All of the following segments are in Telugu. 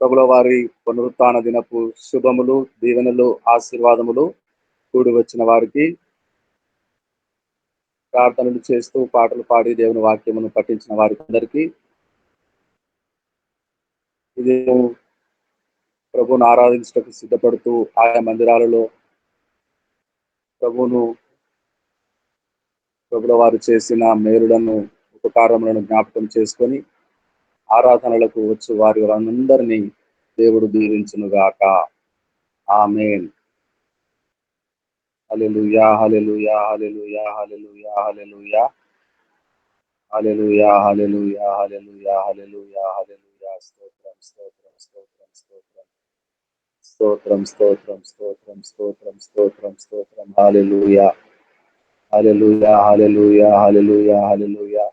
ప్రభుల వారి పునరుత్థాన దినపు శుభములు, దీవెనలు, ఆశీర్వాదములు కూడి వచ్చిన వారికి, ప్రార్థనలు చేస్తూ పాటలు పాడి దేవుని వాక్యమును పఠించిన వారికి అందరికీ ఇది ప్రభువును ఆరాధించటకు సిద్ధపడుతూ ఆయా మందిరాలలో ప్రభుల వారు చేసిన మేలులను, ఉపకారములను జ్ఞాపకం చేసుకొని ఆరాధనలకు వచ్చి వారి అందరినీ దేవుడు దీవించునుగాక. ఆమేన్. హల్లెలూయా, హల్లెలూయా, హల్లెలూయా, హల్లెలూయా, హల్లెలూయా, హల్లెలూయా, హల్లెలూయా, హల్లెలూయా, హల్లెలూయా, హల్లెలూయా. స్తోత్రం, స్తోత్రం, స్తోత్రం, స్తోత్రం, స్తోత్రం, స్తోత్రం, స్తోత్రం, స్తోత్రం, స్తోత్రం, స్తోత్రం. హల్లెలూయా, హల్లెలూయా, హల్లెలూయా, హల్లెలూయా, హల్లెలూయా.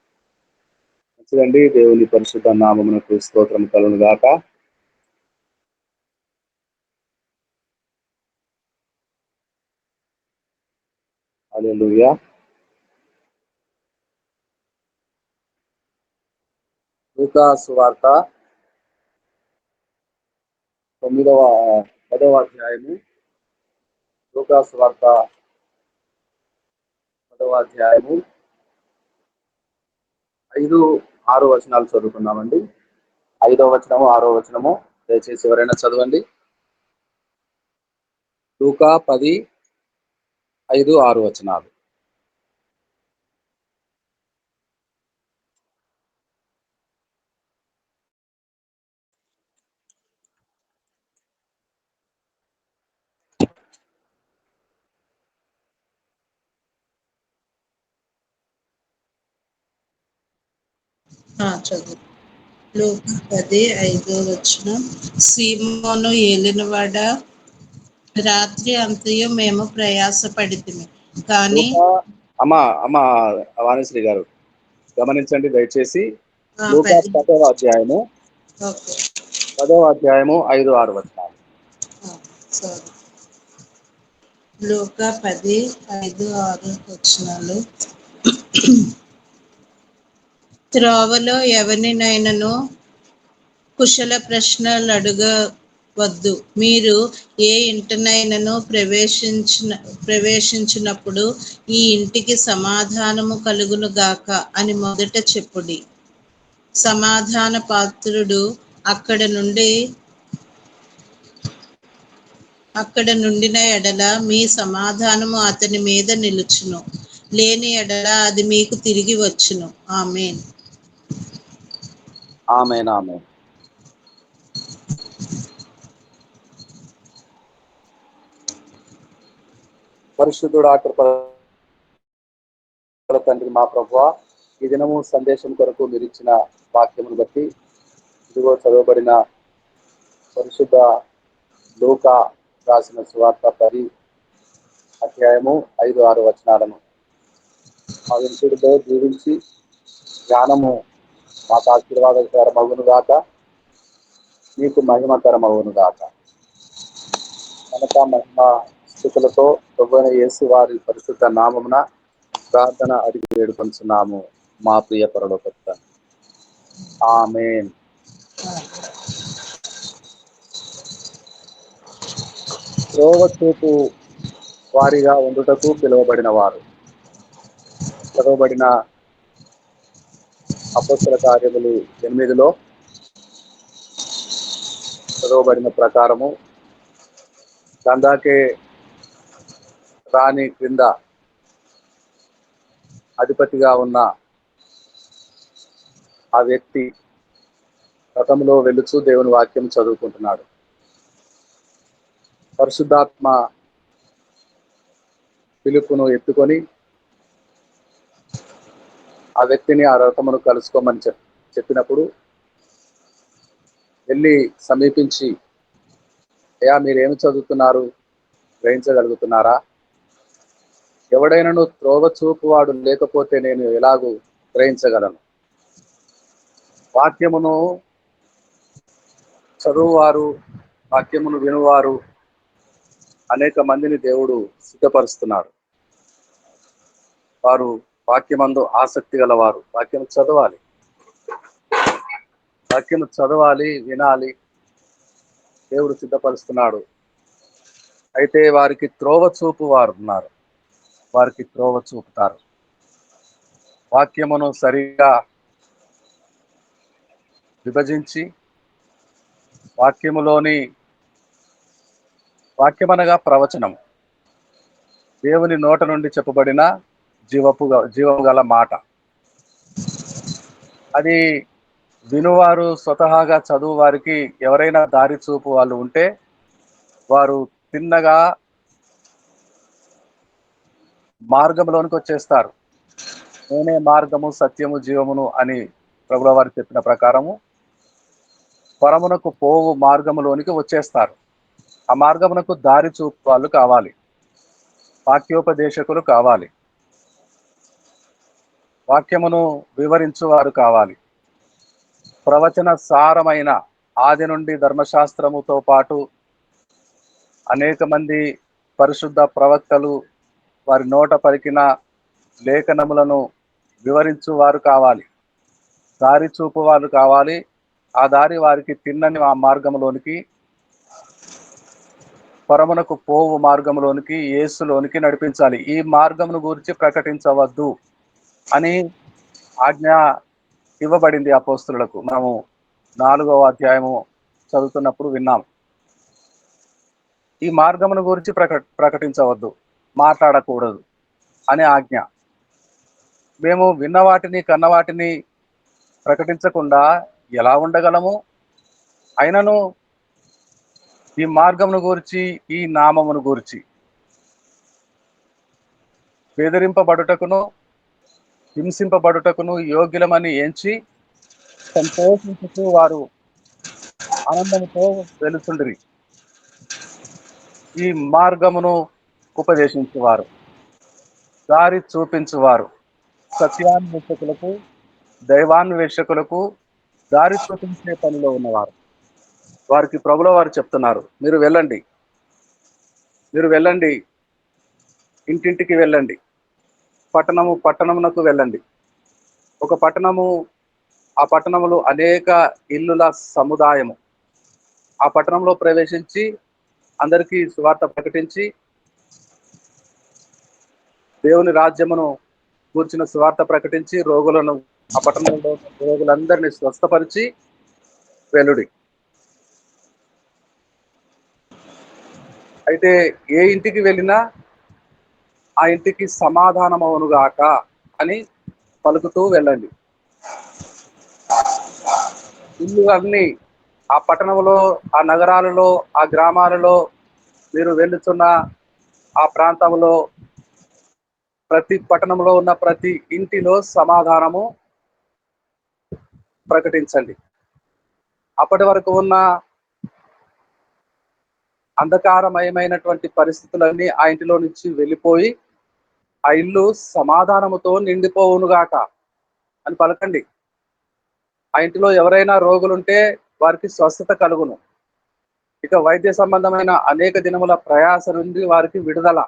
మంచిదండి. దేవుని పరిశుద్ధ నామమునకు స్తోత్రం కలుగును గాక. హల్లెలూయా. లూకా సువార్త 10వ అధ్యాయము. లూకా సువార్త 10వ అధ్యాయము 5, 6 వచనాలు చదువుకున్నామండి. 5వ వచనము, 6వ వచనము దయచేసి ఎవరైనా చదవండి. లూకా 10, 5, 6 వచనాలు. చదువు. లూకా 10, 5వ వచనం. సీమోను ఏలినవాడ, రాత్రి అంతయు మేము ప్రయాసపడితిమి కానీ అమ్మా వాణిశ్రీ గారు గమనించండి దయచేసి. లూకా 10వ అధ్యాయము 5, 6 వచనాలు. లూకా 10, 5, 6 వచనాలు. త్రోవలో ఎవరినైనను కుశల ప్రశ్నలు అడగవద్దు. మీరు ఏ ఇంటినైనను ప్రవేశించినప్పుడు ఈ ఇంటికి సమాధానము కలుగును గాక అని మొదట చెప్పుడి. సమాధాన పాత్రుడు అక్కడ నుండిన ఎడల మీ సమాధానము అతని మీద నిలుచును, లేని ఎడల అది మీకు తిరిగి వచ్చును. ఆమేన్. ఆమేన్, ఆమేన్. పరిశుద్ధుడా, కృపగల తండ్రి మా ప్రభువా, ఈ దినము సందేశం కొరకు మీరు ఇచ్చిన వాక్యమును బట్టి ఇదిగో చదవబడిన పరిశుద్ధ లూకా రాసిన సువార్త 10 అధ్యాయము 5, 6 వచనాలను మా వింటుడితో జీవించి జ్ఞానము మాకు ఆశీర్వాదకరమగును గాక, మీకు మహిమకరమగును గాక. కనుక మహిమ స్థుతులతో ప్రభువైన యేసు వారి పరిశుద్ధ నామమున ప్రార్థన అడిగి వేడుకొంచున్నాము మా ప్రియ పరలోకపు తండ్రి. ఆమేన్. త్రోవ చూపు వారిగా ఉండుటకు పిలువబడిన వారు. చదవబడిన అపొస్తలుల కార్యములు 8లో చదవబడిన ప్రకారము గంగాకే రాణి క్రింద అధిపతిగా ఉన్న ఆ వ్యక్తి రథంలో వెళుచూ దేవుని వాక్యం చదువుకుంటున్నాడు. పరిశుద్ధాత్మ పిలుపును ఎత్తుకొని ఆ వ్యక్తిని ఆ రథమును కలుసుకోమని చెప్పినప్పుడు వెళ్ళి సమీపించి, అయ్యా మీరేమి చదువుతున్నారు, గ్రహించగలుగుతున్నారా? ఎవడైనాను త్రోవ చూపువాడు లేకపోతే నేను ఎలాగూ గ్రహించగలను? వాక్యమును చదువువారు, వాక్యమును వినువారు అనేక మందిని దేవుడు సిద్ధపరుస్తున్నాడు. వారు వాక్యమందు ఆసక్తి గలవారు. వాక్యము చదవాలి, వినాలి. దేవుడు సిద్ధపరుస్తున్నాడు. అయితే వారికి త్రోవ చూపు వారు ఉన్నారు. వారికి త్రోవ చూపుతారు. వాక్యమును సరిగా విభజించి వాక్యమనగా ప్రవచనం, దేవుని నోట నుండి చెప్పబడిన జీవము గల మాట. అది వినువారు స్వతహాగా చదువు వారికి ఎవరైనా దారి చూపు వాళ్ళు ఉంటే వారు తిన్నగా మార్గంలోనికి వచ్చేస్తారు. నేనే మార్గము, సత్యము, జీవమును అని ప్రభుల వారు చెప్పిన ప్రకారము పరమునకు పోవు మార్గములోనికి వచ్చేస్తారు. ఆ మార్గమునకు దారి చూపు వాళ్ళు కావాలి. వాక్యోపదేశకులు కావాలి. వాక్యమును వివరించువారు కావాలి. ప్రవచన సారమైన ఆది నుండి ధర్మశాస్త్రముతో పాటు అనేక మంది పరిశుద్ధ ప్రవక్తలు వారి నోట పలికిన లేఖనములను వివరించువారు కావాలి. దారి చూపు వారు కావాలి. ఆ దారి వారికి తిన్నని ఆ మార్గంలోనికి, పరమునకు పోవు మార్గంలోనికి, యేసులోనికి నడిపించాలి. ఈ మార్గమును గురించి ప్రకటించవద్దు అని ఆజ్ఞ ఇవ్వబడింది అపోస్తలులకు. మనము 4వ అధ్యాయము చదువుతున్నప్పుడు విన్నాం. ఈ మార్గమును గురించి ప్రకటించవద్దు, మాట్లాడకూడదు అనే ఆజ్ఞ. మేము విన్న వాటిని, కన్న వాటిని ప్రకటించకుండా ఎలా ఉండగలము? అయినను ఈ మార్గమును గురించి, ఈ నామమును గురించి బెదిరింపబడుటకును, హింసింపబడుటకును యోగ్యులమని ఎంచి సంతోషించుతూ వారు ఆనందంతో వెలుచుండిరి. ఈ మార్గమును ఉపదేశించువారు, దారి చూపించువారు, సత్యాన్వేషకులకు, దైవాన్వేషకులకు దారి చూపించే పనిలో ఉన్నవారు. వారికి ప్రభుల వారు చెప్తున్నారు, మీరు వెళ్ళండి, ఇంటింటికి వెళ్ళండి, పట్టణమునకు వెళ్ళండి. ఒక పట్టణము, ఆ పట్టణములో అనేక ఇల్లుల సముదాయము. ఆ పట్టణంలో ప్రవేశించి అందరికీ సువార్త ప్రకటించి దేవుని రాజ్యమును కూర్చిన సువార్త ప్రకటించి ఆ పట్టణంలో రోగులందరినీ స్వస్థపరిచి వెలుడి. అయితే ఏ ఇంటికి వెళ్ళినా ఆ ఇంటికి సమాధానమవునుగాక అని పలుకుతూ వెళ్ళండి. ఇల్లు అన్ని ఆ పట్టణంలో, ఆ నగరాలలో, ఆ గ్రామాలలో మీరు వెళ్ళుతున్న ఆ ప్రాంతంలో ప్రతి పట్టణంలో ఉన్న ప్రతి ఇంటిలో సమాధానము ప్రకటించండి. అప్పటి వరకు ఉన్న అంధకారమయమైనటువంటి పరిస్థితులన్నీ ఆ ఇంటిలో నుంచి వెళ్ళిపోయి ఆ ఇల్లు సమాధానముతో నిండిపోవునుగాక అని పలకండి. ఆ ఇంటిలో ఎవరైనా రోగులుంటే వారికి స్వస్థత కలుగును. ఇక వైద్య సంబంధమైన అనేక దినముల ప్రయాస నుండి వారికి విడుదల,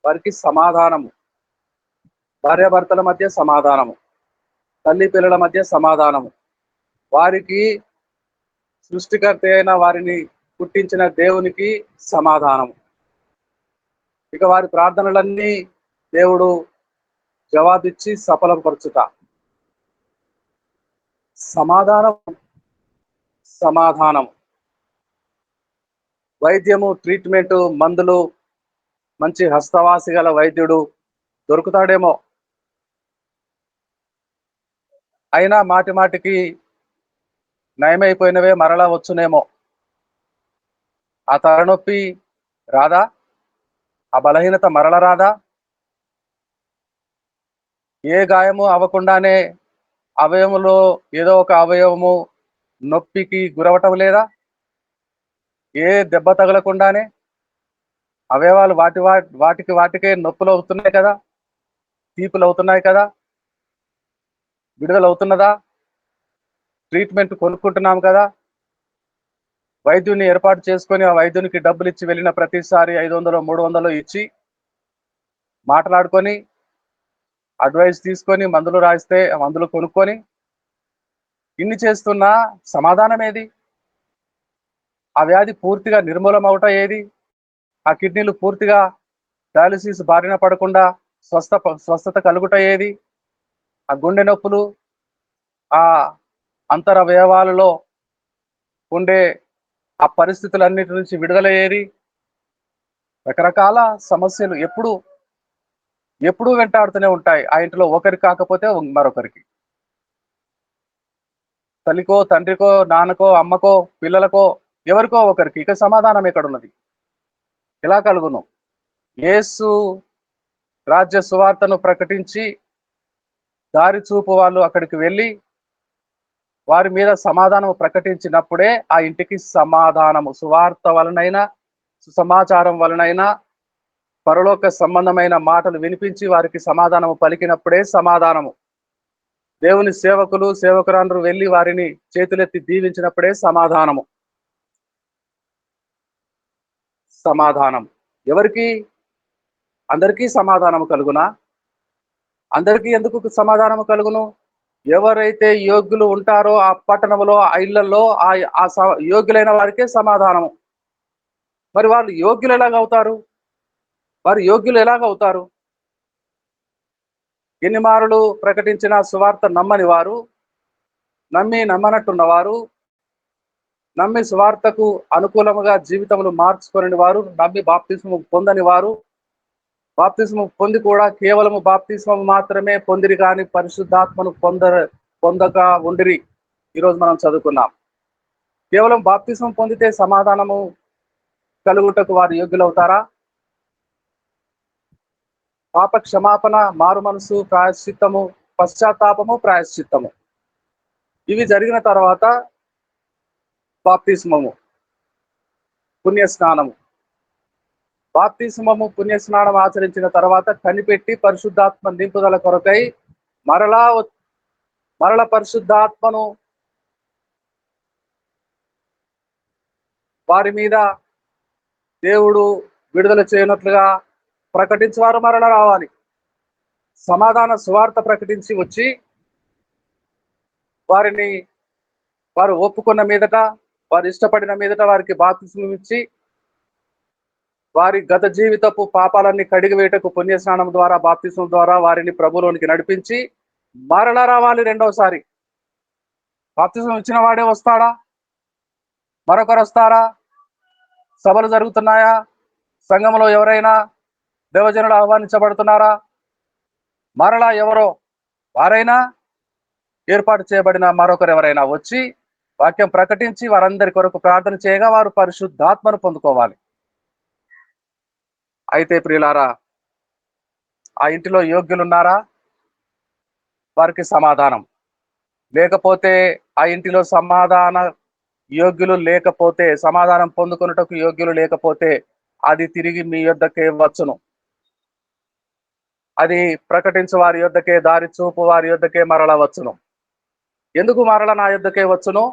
వారికి సమాధానము, భార్యాభర్తల మధ్య సమాధానము, తల్లి పిల్లల మధ్య సమాధానము, వారికి సృష్టికర్త అయిన వారిని పుట్టించిన దేవునికి సమాధానము. ఇక వారి ప్రార్థనలన్నీ దేవుడు జవాబిచ్చి సఫలపరచుట. సమాధానం, వైద్యము, ట్రీట్మెంట్, మందులు, మంచి హస్తవాసి గల వైద్యుడు దొరుకుతాడేమో, అయినా మాటి మాటికి నయమైపోయినవే మరలా వచ్చునేమో. ఆ తలనొప్పి రాదా? ఆ బలహీనత మరల రాదా? ఏ గాయము అవ్వకుండానే అవయవంలో ఏదో ఒక అవయవము నొప్పికి గురవటం లేదా? ఏ దెబ్బ తగలకుండానే అవయవాలు వాటికే నొప్పులు అవుతున్నాయి కదా, తీపులు అవుతున్నాయి కదా, విడుదలవుతున్నదా? ట్రీట్మెంట్ కొనుక్కుంటున్నాం కదా. వైద్యుని ఏర్పాటు చేసుకొని ఆ వైద్యునికి డబ్బులు ఇచ్చి వెళ్ళిన ప్రతిసారి 500 300 ఇచ్చి మాట్లాడుకొని అడ్వైస్ తీసుకొని మందులు రాయిస్తే మందులు కొనుక్కొని ఇన్ని చేస్తున్నా సమాధానం ఏది? ఆ వ్యాధి పూర్తిగా నిర్మూలమవట ఏది? ఆ కిడ్నీలు పూర్తిగా డయాలిసిస్ బారిన పడకుండా స్వస్థత కలుగుట ఏది? ఆ గుండె నొప్పులు, ఆ అంతరవయవాలలో ఉండే ఆ పరిస్థితులన్నిటి నుంచి విడుదల ఏది? రకరకాల సమస్యలు ఎప్పుడూ వెంటాడుతూనే ఉంటాయి. ఆ ఇంటిలో ఒకరికి కాకపోతే మరొకరికి. తల్లికో, తండ్రికో, నాన్నకో, అమ్మకో, పిల్లలకో, ఎవరికో ఒకరికి. ఇక సమాధానం ఎక్కడున్నది? ఎలా కలుగును? యేసు రాజ్య సువార్తను ప్రకటించి దారి చూపు వాళ్ళు అక్కడికి వెళ్ళి వారి మీద సమాధానం ప్రకటించినప్పుడే ఆ ఇంటికి సమాధానము, సువార్త వలనైనా సుసమాచారం వలనైనా పరలోక సంబంధమైన మాటలు వినిపించి వారికి సమాధానము పలికినప్పుడే సమాధానము. దేవుని సేవకులు సేవకురాండ్రు వెళ్ళి వారిని చేతులెత్తి దీవించినప్పుడే సమాధానము. సమాధానం ఎవరికి? అందరికీ సమాధానము కలుగునా? అందరికీ ఎందుకు సమాధానము కలుగును? ఎవరైతే యోగ్యులు ఉంటారో ఆ పట్టణంలో, ఆ ఇళ్లలో యోగ్యులైన వారికే సమాధానము. మరి వాళ్ళు యోగ్యులు ఎలాగవుతారు? వారు యోగ్యులు ఎలాగవుతారు? ఎన్ని మారులు ప్రకటించిన సువార్త నమ్మని వారు, నమ్మనట్టున్నవారు, నమ్మి సువార్తకు అనుకూలముగా జీవితములు మార్చుకొని వారు, నమ్మి బాప్తిస్మము పొందని వారు, బాప్తిస్మము పొంది కూడా కేవలము బాప్తిస్మము మాత్రమే పొందిరి కానీ పరిశుద్ధాత్మను పొందక ఉండిరి. ఈరోజు మనం చదువుకున్నాం. కేవలం బాప్తిస్మం పొందితే సమాధానము కలుగుటకు వారు యోగ్యులవుతారా? పాప క్షమాపణ, మారు మనసు, ప్రాయశ్చిత్తము, పశ్చాత్తాపము, ప్రాయశ్చిత్తము ఇవి జరిగిన తర్వాత బాప్తిస్మము, పుణ్యస్నానము. బాప్తిస్మము, పుణ్యస్నానం ఆచరించిన తర్వాత కనిపెట్టి పరిశుద్ధాత్మ నింపుదల కొరకై మరల పరిశుద్ధాత్మను వారి మీద దేవుడు విడుదల చేయనట్లుగా ప్రకటించేవారు మరల రావాలి. సమాధాన సువార్త ప్రకటించి వచ్చి వారు ఒప్పుకున్న మీదట, వారు ఇష్టపడిన మీదట వారికి బాప్తిస్మం ఇచ్చి వారి గత జీవితపు పాపాలన్నీ కడిగివేయటకు పుణ్యస్నానం ద్వారా, బాప్తిస్మం ద్వారా వారిని ప్రభులోనికి నడిపించి మరలా రావాలి రెండోసారి. బాప్తిస్మం ఇచ్చిన వాడే వస్తాడా? మరొకరు వస్తారా? సభలు జరుగుతున్నాయా? సంఘంలో ఎవరైనా దేవజనులు ఆహ్వానించబడుతున్నారా? మరలా ఎవరో వారైనా ఏర్పాటు చేయబడిన మరొకరు ఎవరైనా వచ్చి వాక్యం ప్రకటించి వారందరి కొరకు ప్రార్థన చేయగా వారు పరిశుద్ధాత్మను పొందుకోవాలి. అయితే ప్రియులారా, ఆ ఇంటిలో యోగ్యులున్నారా? వారికి సమాధానం లేకపోతే, ఆ ఇంటిలో యోగ్యులు లేకపోతే, సమాధానం పొందుకొనుటకు యోగ్యులు లేకపోతే అది తిరిగి మీ యొద్దకే వచ్చును. అది ప్రకటించు వారి యొద్దకే, దారి చూపు వారి యొద్దకే మరల వచ్చును. ఎందుకు మరల నా యొద్దకే వచ్చును?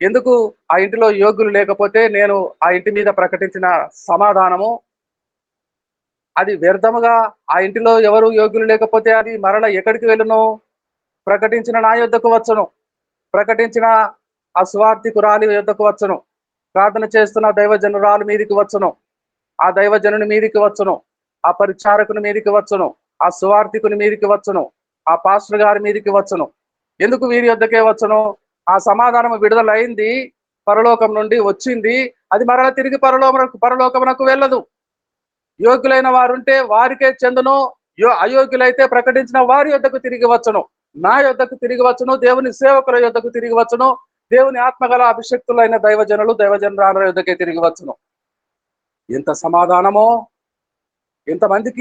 ఎందుకు ఆ ఇంటిలో యోగ్యులు లేకపోతే నేను ఆ ఇంటి మీద ప్రకటించిన సమాధానము అది వ్యర్థముగా, ఆ ఇంటిలో ఎవరు యోగ్యులు లేకపోతే అది మరల ఎక్కడికి వెళ్ళును? ప్రకటించిన నా యొద్దకు వచ్చును. ప్రకటించిన ఆ సువార్థికురాలి యొద్దకు వచ్చును. ప్రార్థన చేస్తున్న దైవజనురాలు మీదికి వచ్చును. ఆ దైవజనుని మీదికి వచ్చును. ఆ పరిచారకుని మీదికి వచ్చును. ఆ సువార్థికుని మీదికి వచ్చును. ఆ పాస్టర్ గారి మీదికి వచ్చును. ఎందుకు వీరి యొద్దకే వచ్చును? ఆ సమాధానం విడుదలైంది, పరలోకం నుండి వచ్చింది. అది మరల తిరిగి పరలోకమునకు వెళ్ళదు. యోగ్యులైన వారుంటే వారికే చెందును. అయోగ్యులైతే ప్రకటించిన వారి యొద్దకు తిరిగి వచ్చును. నా యొద్దకు తిరిగి వచ్చును. దేవుని సేవకుల యొద్దకు తిరిగి వచ్చును. దేవుని ఆత్మగల అభిషక్తులైన దైవజనురాల యొద్దకే తిరిగి వచ్చును. ఎంత సమాధానమో!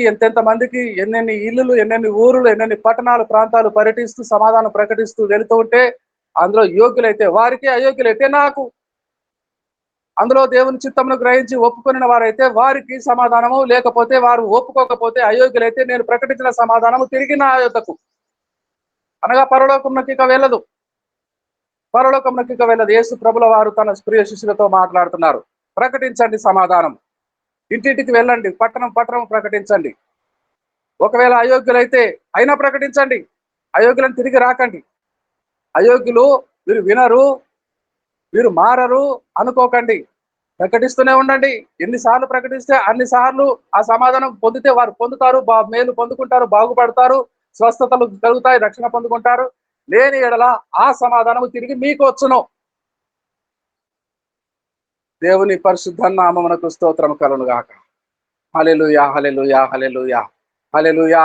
ఎంతెంత మందికి ఎన్నెన్ని ఇల్లులు, ఎన్నెన్ని ఊరులు, ఎన్నెన్ని పట్టణాలు, ప్రాంతాలు పర్యటిస్తూ సమాధానం ప్రకటిస్తూ వెళుతూ ఉంటే అందులో యోగ్యులైతే వారికి, అయోగ్యులైతే నాకు. అందులో దేవుని చిత్తమును గ్రహించి ఒప్పుకొనిన వారైతే వారికి సమాధానము, లేకపోతే వారు ఒప్పుకోకపోతే అయోగ్యులైతే నేను ప్రకటించిన సమాధానము తిరిగి నా యొద్దకు, అనగా పరలోకమునకు ఇక వెళ్ళదు. పరలోకమునకు ఇక వెళ్ళదు. యేసు ప్రభుల వారు తన ప్రియ శిష్యులతో మాట్లాడుతున్నారు. ప్రకటించండి సమాధానం. ఇంటింటికి వెళ్ళండి, పట్టణం ప్రకటించండి. ఒకవేళ అయోగ్యులైతే అయినా ప్రకటించండి. అయోగ్యులను తిరిగి రాకండి. అయోగ్యులు వీరు వినరు, మీరు మారరు అనుకోకండి, ప్రకటిస్తూనే ఉండండి. ఎన్నిసార్లు ప్రకటిస్తే అన్నిసార్లు ఆ సమాధానం పొందితే వారు పొందుతారు, మేలు పొందుకుంటారు, బాగుపడతారు, స్వస్థతలు కలుగుతాయి, రక్షణ పొందుకుంటారు. లేని ఎడల ఆ సమాధానం తిరిగి మీకు వచ్చును. దేవుని పరిశుద్ధ నామమునకు స్తోత్రం కలుగును గాక. హల్లెలూయా, హల్లెలూయా, హల్లెలూయా, హల్లెలూయా,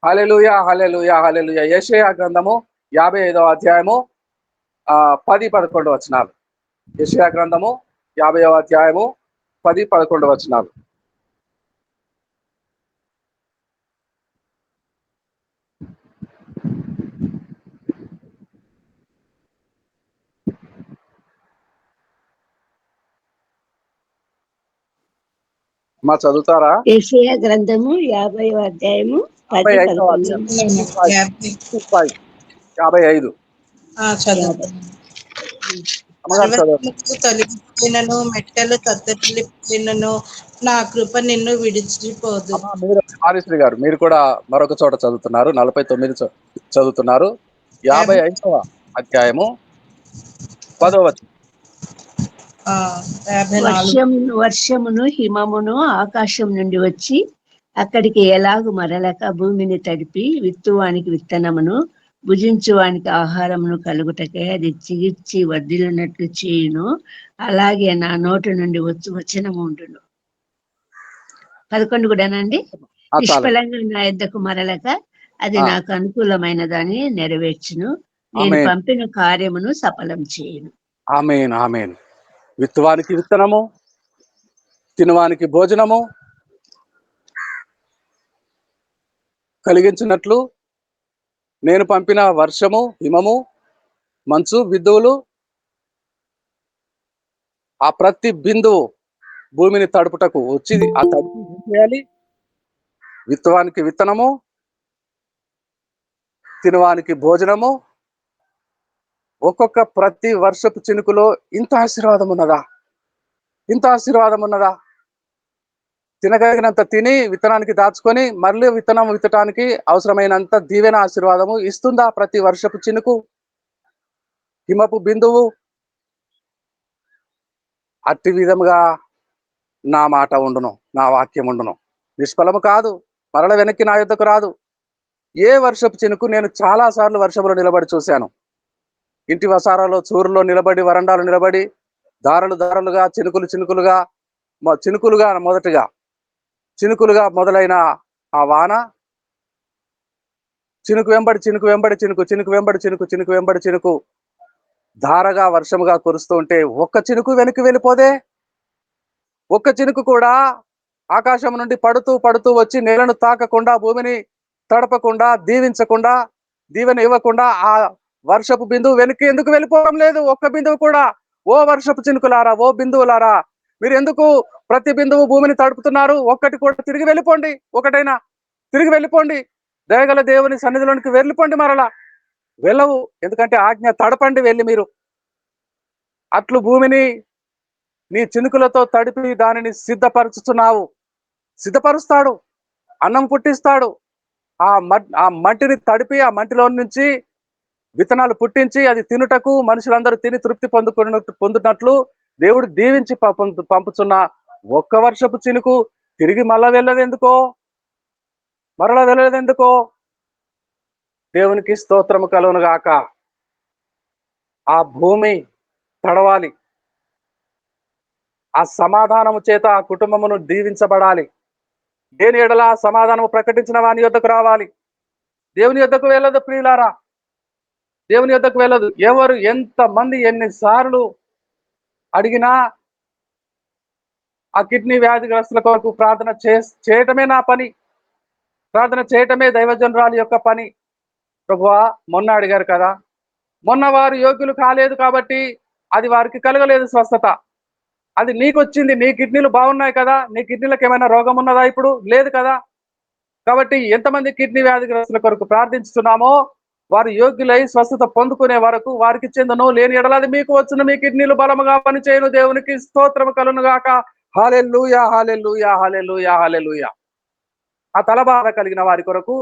హల్లెలూయా, హల్లెలూయా, హల్లెలూయా. యెషయా గ్రంథము 55వ అధ్యాయము 10-11 వచనాలు. యెషయా గ్రంథము 50వ అధ్యాయము 10-11 వచనాలు. మా చదువుతారా? యెషయా గ్రంథము 50వ అధ్యాయము 55వ 10-11. అధ్యాయం 50. 55. చదువు. అమ్మగారు చదవండి. పర్వతములు తొలగిపోయినను, మెట్టలు తత్తరిల్లిపోయినను, నా కృప నిన్ను విడిచిపోదు. అమ్మా, మీరు మారిశ్రీ గారు మీరు కూడా మరొక చోట చదువుతున్నారు, 49 చదువుతున్నారు. 55వ అధ్యాయము 10వ వచనం. 54. వర్షమును హిమమును ఆకాశం నుండి వచ్చి అక్కడికి ఎలాగు మరలక భూమిని తడిపి విత్తువానికి విత్తనమును భుజించువానికి ఆహారమును కలుగుటకే అది చిగిర్చి వర్ధిల్లునట్లు చేయును. అలాగే నా నోటి నుండి వచ్చు వచనము ఉండును. 11 కూడానండి. చాలండి. నిష్ఫలంగా నా యొద్దకు మరలక అది ఆ. నాకు అనుకూలమైన దాన్ని నెరవేర్చును. నేను ఆమేన్. పంపిన కార్యమును సఫలం చేయును. ఆమేన్, ఆమేన్. విత్తువానికి విత్తనము, తినువానికి భోజనము కలిగించినట్లు నేను పంపిన వర్షము, హిమము, మంచు, బిందువులు, ఆ ప్రతి బిందువు భూమిని తడుపుటకు వచ్చి ఆ తడుపు ఏం చేయాలి? విత్తువానికి విత్తనము, తినువానికి భోజనము. ఒక్కొక్క ప్రతి వర్షపు చినుకులో ఇంత ఆశీర్వాదం ఉన్నదా? ఇంత ఆశీర్వాదం ఉన్నదా? తినగలిగినంత తిని విత్తనానికి దాచుకొని మళ్ళీ విత్తనం విత్తటానికి అవసరమైనంత దీవెన ఆశీర్వాదము ఇస్తుందా ప్రతి వర్షపు చినుకు, హిమపు బిందువు? అట్టి విధముగా నా మాట ఉండును, నా వాక్యం ఉండును. నిష్ఫలము కాదు, మరల వెనక్కి నా యొద్దకు రాదు. ఏ వర్షపు చినుకు నేను చాలా సార్లు వర్షంలో నిలబడి చూశాను. ఇంటి వసారాలో చూరులో నిలబడి, వరండాలు నిలబడి, దారులు దారులుగా, చినుకులు చినుకులుగా, చినుకులుగా మొదలైన ఆ వాన చినుకు వెంబడి చినుకు వెంబడి చినుకు, చినుకు వెంబడి చినుకు, చినుకు వెంబడి చినుకు ధారగా వర్షముగా కురుస్తూ ఉంటే ఒక్క చినుకు వెనక్కి వెళ్ళిపోదే. ఒక్క చినుకు కూడా ఆకాశం నుండి పడుతూ పడుతూ వచ్చి నేలను తాకకుండా, భూమిని తడపకుండా, దీవించకుండా, దీవెన ఇవ్వకుండా ఆ వర్షపు బిందువు వెనక్కి ఎందుకు వెళ్ళిపోవడం లేదు? ఒక్క బిందువు కూడా. ఓ వర్షపు చినుకులారా, ఓ బిందువులారా, మీరు ఎందుకు ప్రతి బిందువు భూమిని తడుపుతున్నారు? ఒక్కటి కూడా తిరిగి వెళ్ళిపోండి. ఒకటైనా తిరిగి వెళ్ళిపోండి. దయగల దేవుని సన్నిధిలోనికి వెళ్ళిపోండి. మరలా వెళ్ళవు, ఎందుకంటే ఆజ్ఞ తడపండి వెళ్ళి మీరు. అట్లు భూమిని నీ చినుకులతో తడిపి దానిని సిద్ధపరుచుతున్నావు. సిద్ధపరుస్తాడు, అన్నం పుట్టిస్తాడు. ఆ మట్టిని తడిపి ఆ మట్టిలో నుంచి విత్తనాలు పుట్టించి అది తినుటకు మనుషులందరూ తిని తృప్తి పొందునట్లు దేవుడు దీవించి పంపుతున్న ఒక్క వర్షపు చినుకు తిరిగి మరలా వెళ్ళలేదెందుకో? దేవునికి స్తోత్రము కలుగును గాక. ఆ భూమి తడవాలి. ఆ సమాధానము చేత ఆ కుటుంబమును దీవించబడాలి. దేని ఎడల సమాధానము ప్రకటించిన వాని యొద్దకు రావాలి. దేవుని యొద్దకు వెళ్ళదు ప్రియులారా, దేవుని యొద్దకు వెళ్ళదు. ఎవరు ఎంత మంది ఎన్నిసార్లు అడిగినా ఆ కిడ్నీ వ్యాధిగ్రస్తుల కొరకు ప్రార్థన చేయటమే నా పని, ప్రార్థన చేయటమే దైవజనురాలి యొక్క పని. ప్రభువా, మొన్న అడిగారు కదా, మొన్న వారు యోగ్యులు కాలేదు కాబట్టి అది వారికి కలగలేదు స్వస్థత. అది నీకు వచ్చింది, నీ కిడ్నీలు బాగున్నాయి కదా, నీ కిడ్నీలకు ఏమైనా రోగం ఉన్నదా? ఇప్పుడు లేదు కదా. కాబట్టి ఎంతమంది కిడ్నీ వ్యాధిగ్రస్తుల కొరకు ప్రార్థించుతున్నామో వారు యోగ్యులై స్వస్థత పొందుకునే వరకు వారికి చెందును. లేని ఎడలాది మీకు వచ్చును, మీ కిడ్నీలు బలముగా పనిచేయును. దేవునికి స్తోత్రము కలుగును గాక. హల్లెలూయా, హల్లెలూయా, హల్లెలూయా, హల్లెలూయా. ఆ తలబాధ కలిగిన వారి కొరకు,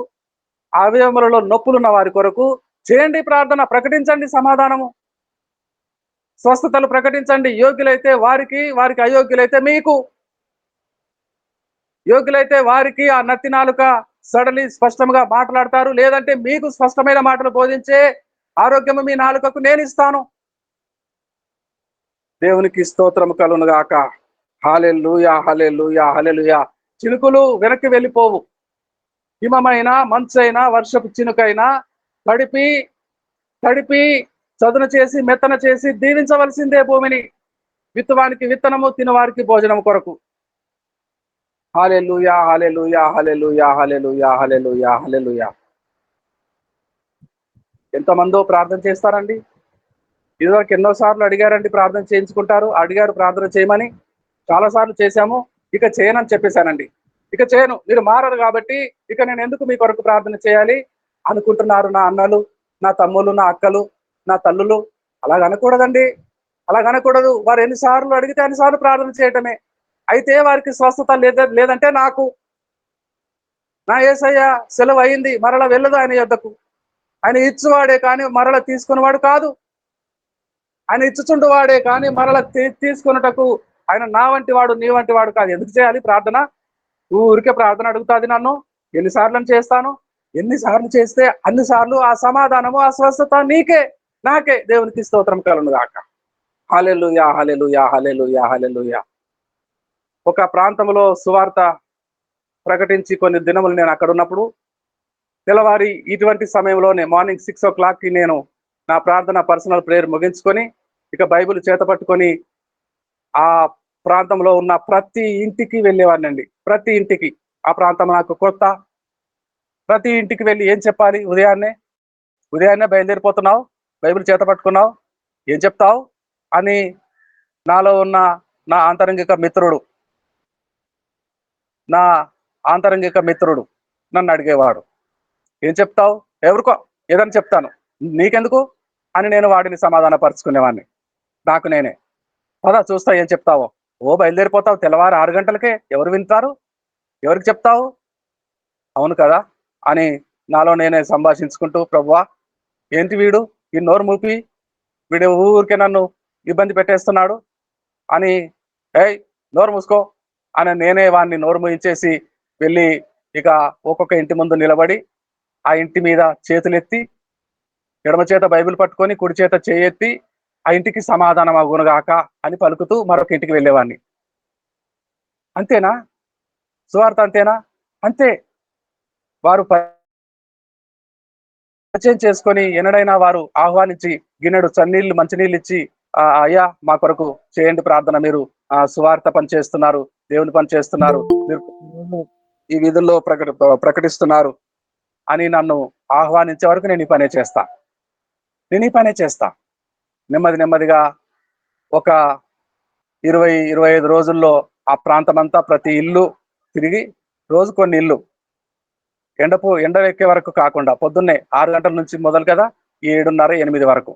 అవయవములలో నొప్పులున్న వారి కొరకు చేయండి ప్రార్థన, ప్రకటించండి సమాధానము. స్వస్థతలు ప్రకటించండి. యోగ్యులైతే వారికి, వారికి అయోగ్యులైతే మీకు. యోగ్యులైతే వారికి ఆ నత్తి నాలుక సడలి స్పష్టంగా మాట్లాడతారు. లేదంటే మీకు స్పష్టమైన మాటలు బోధించే ఆరోగ్యము మీ నాలుకకు నేను ఇస్తాను. దేవునికి స్తోత్రము కలుగును గాక. హల్లెలూయా, హల్లెలూయా, హల్లెలూయా. చినుకులు వెనక్కి వెళ్ళిపోవు. హిమమైన, మంచైనా, వర్షపు చినుకైనా తడిపి తడిపి చదును చేసి మెత్తన చేసి దీవించవలసిందే భూమిని. విత్తువానికి విత్తనము, తినవారికి భోజనం కొరకు. హల్లెలూయా, హల్లెలూయా, హల్లెలూయా, హల్లెలూయా, హల్లెలూయా, హల్లెలూయా. ఎంతమందో ప్రార్థన చేస్తారండి. ఇదివరకు ఎన్నోసార్లు అడిగారండి, ప్రార్థన చేయించుకుంటారు. అడిగారు ప్రార్థన చేయమని, చాలా సార్లు చేశాము. ఇక చేయనని చెప్పేశానండి. ఇక చేయను, మీరు మారరు కాబట్టి ఇక నేను ఎందుకు మీ కొరకు ప్రార్థన చేయాలి అనుకుంటున్నారు నా అన్నలు, నా తమ్ముళ్ళు, నా అక్కలు, నా తల్లులు. అలాగ అనకూడదండి, అలాగ అనకూడదు. వారు ఎన్నిసార్లు అడిగితే అన్నిసార్లు ప్రార్థన చేయటమే. అయితే వారికి స్వస్థత లేదంటే నాకు, నా యేసయ్య సెలవు అయింది, మరలా వెళ్ళదు ఆయన యొద్దకు. ఆయన ఇచ్చువాడే కానీ మరల తీసుకునేవాడు కాదు. ఆయన ఇచ్చుచుండు వాడే కానీ మరల తీసుకున్నటకు ఆయన నా వంటి వాడు, నీ వంటి వాడు కాదు. ఎందుకు చేయాలి ప్రార్థన? ఊరికే ప్రార్థన అడుగుతాది నన్ను. ఎన్నిసార్లు చేస్తాను? ఎన్నిసార్లు చేస్తే అన్నిసార్లు ఆ సమాధానము, ఆ స్వస్థత నీకే, నాకే. దేవునికి స్తోత్రం కలుగును గాక. హల్లెలూయా, హల్లెలూయా, హల్లెలూయా, హల్లెలూయా. ఒక ప్రాంతంలో సువార్త ప్రకటించి కొన్ని దినములు నేను అక్కడ ఉన్నప్పుడు, తెల్లవారి ఇటువంటి సమయంలోనే మార్నింగ్ 6 o'clock నేను నా ప్రార్థన పర్సనల్ ప్రేయర్ ముగించుకొని ఇక బైబిల్ చేత పట్టుకొని ఆ ప్రాంతంలో ఉన్న ప్రతి ఇంటికి వెళ్ళేవాడినండి. ప్రతి ఇంటికి. ఆ ప్రాంతం నాకు కొత్త. ప్రతి ఇంటికి వెళ్ళి ఏం చెప్పాలి? ఉదయాన్నే బయలుదేరిపోతున్నావు, బైబిల్ చేత పట్టుకున్నావు, ఏం చెప్తావు అని నాలో ఉన్న నా ఆంతరంగిక మిత్రుడు నా ఆంతరంగిక మిత్రుడు నన్ను అడిగేవాడు. ఏం చెప్తావు? ఎవరికో ఏదని చెప్తాను, నీకెందుకు అని నేను వాడిని సమాధాన పరుచుకునేవాడిని నాకు నేనే. పద చూస్తా ఏం చెప్తావో. ఓ బయలుదేరిపోతావు తెల్లవారు 6 గంటలకే, ఎవరు వింటారు? ఎవరికి చెప్తావు? అవును కదా అని నాలో నేనే సంభాషించుకుంటూ, ప్రభువా ఏంటి వీడు ఈ నోరు మూపి, వీడు ఊరికే నన్ను ఇబ్బంది పెట్టేస్తున్నాడు అని, ఏయ్ నోరు మూసుకో అని నేనే వాడిని నోరు మూయించేసి వెళ్ళి ఇక ఒక్కొక్క ఇంటి ముందు నిలబడి ఆ ఇంటి మీద చేతులెత్తి ఎడమ చేత బైబిల్ పట్టుకొని కుడి చేత చేయెత్తి ఆ ఇంటికి సమాధానం అగునుగాక అని పలుకుతూ మరొక ఇంటికి వెళ్ళేవాడిని. అంతేనా? సువార్త అంతేనా? అంతే. వారు పరిచయం చేసుకొని ఎన్నడైనా వారు ఆహ్వానించి గిన్నెడు చన్నీళ్ళు మంచినీళ్ళు ఇచ్చి, అయ్యా మా కొరకు చేయండి ప్రార్థన, మీరు సువార్త పని చేస్తున్నారు, దేవుని పని చేస్తున్నారు, మీరు ఈ విధుల్లో ప్రకటిస్తున్నారు అని నన్ను ఆహ్వానించే వరకు నేను ఈ పనే చేస్తా. నెమ్మదిగా ఒక 20-25 రోజుల్లో ఆ ప్రాంతం అంతా ప్రతి ఇల్లు తిరిగి, రోజు కొన్ని ఇల్లు, ఎండ ఎక్కే వరకు కాకుండా పొద్దున్నే 6 గంటల నుంచి మొదలు కదా, 7:30-8 వరకు